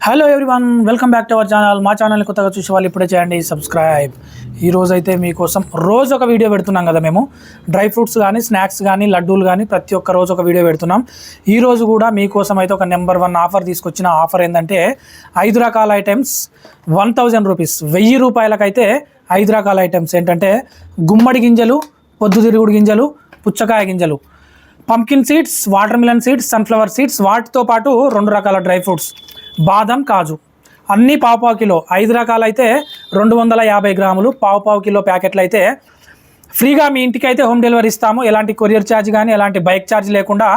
Hello everyone, welcome back to our channel. మా ఛానల్ని కొత్తగా చూసే వాళ్ళు ఇప్పుడే చేయండి సబ్స్క్రైబ్. ఈరోజు అయితే మీకోసం రోజు ఒక వీడియో పెడుతున్నాం కదా. మేము డ్రై ఫ్రూట్స్ కానీ, స్నాక్స్ కానీ, లడ్డూలు కానీ ప్రతి ఒక్క రోజు ఒక వీడియో పెడుతున్నాం. ఈరోజు కూడా మీకోసం అయితే ఒక నెంబర్ 1 ఆఫర్ తీసుకొచ్చిన. ఆఫర్ ఏంటంటే 5 రకాల ఐటమ్స్ 1000 రూపీస్, 1000 రూపాయలకైతే 5 రకాల ఐటమ్స్. ఏంటంటే గుమ్మడి గింజలు, పొద్దుతిరుగుడు గింజలు, పుచ్చకాయ గింజలు, pumpkin seeds, water melon seeds, sunflower seeds, వాటితో పాటు 2 రకాల డ్రై ఫ్రూట్స్, బాదం, కాజు, అన్నీ పావు కిలో. 5 రకాలు అయితే 250 గ్రాములు, పావు కిలో ప్యాకెట్లు అయితే ఫ్రీగా మీ ఇంటికి అయితే హోమ్ డెలివరీ ఇస్తాము. ఎలాంటి కొరియర్ ఛార్జ్ కానీ, ఎలాంటి బైక్ ఛార్జ్ లేకుండా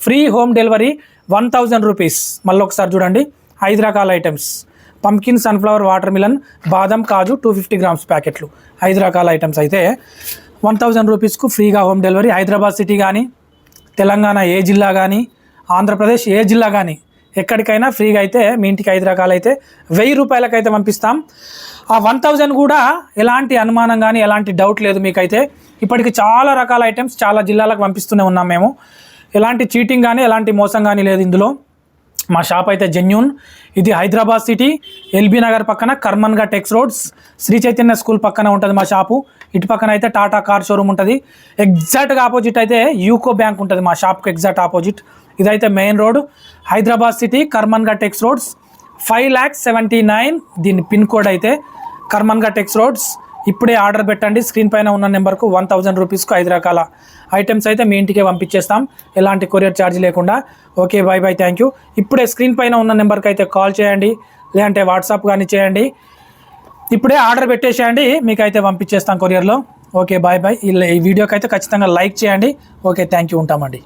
ఫ్రీ హోమ్ డెలివరీ 1000 రూపీస్. మళ్ళీ ఒకసారి చూడండి, 5 రకాల items: pumpkin, sunflower, water melon, బాదం, కాజు, 250 గ్రామ్స్ ప్యాకెట్లు. 5 రకాల ఐటమ్స్ అయితే 1000 రూపీస్కు ఫ్రీగా హోమ్ డెలివరీ. హైదరాబాద్ సిటీ కానీ, తెలంగాణ ఏ జిల్లా కానీ, ఆంధ్రప్రదేశ్ ఏ జిల్లా కానీ, ఎక్కడికైనా ఫ్రీగా అయితే మీ ఇంటికి 5 రకాలు అయితే 1000 రూపాయలకైతే పంపిస్తాం. ఆ 1000 కూడా ఎలాంటి అనుమానం కానీ, ఎలాంటి డౌట్ లేదు మీకైతే. ఇప్పటికి చాలా రకాల ఐటమ్స్ చాలా జిల్లాలకు పంపిస్తూనే ఉన్నాం మేము. ఎలాంటి చీటింగ్ కానీ, ఎలాంటి మోసం కానీ లేదు ఇందులో. మా షాప్ అయితే జెన్యూన్. ఇది హైదరాబాద్ సిటీ, ఎల్బీ నగర్ పక్కన, Karmanghat X roads, Sri Chaitanya school పక్కన ఉంటుంది మా షాపు. ఇటు పక్కన అయితే టాటా కార్ షోరూమ్ ఉంటుంది. ఎగ్జాక్ట్గా ఆపోజిట్ అయితే యూకో బ్యాంక్ ఉంటుంది మా షాప్కి ఎగ్జాక్ట్ ఆపోజిట్. ఇదైతే main road, Hyderabad city, Karmanghat X roads, 5,79,000 దీని పిన్ కోడ్ అయితే. Karmanghat X roads. ఇప్పుడే ఆర్డర్ పెట్టండి, స్క్రీన్ పైన ఉన్న నెంబర్కు 1000 రూపీస్కు 5 రకాల ఐటమ్స్ అయితే మీ ఇంటికే పంపించేస్తాం, ఎలాంటి కొరియర్ ఛార్జ్ లేకుండా. Okay, bye bye, thank you. ఇప్పుడే స్క్రీన్ పైన ఉన్న నెంబర్కి అయితే కాల్ చేయండి, లేదంటే వాట్సాప్ కానీ చేయండి. ఇప్పుడే ఆర్డర్ పెట్టేసేయండి, మీకైతే పంపించేస్తాం కొరియర్లో. Okay, bye bye. ఈ వీడియోకి అయితే ఖచ్చితంగా లైక్ చేయండి. ఓకే, థ్యాంక్ యూ, ఉంటామండి.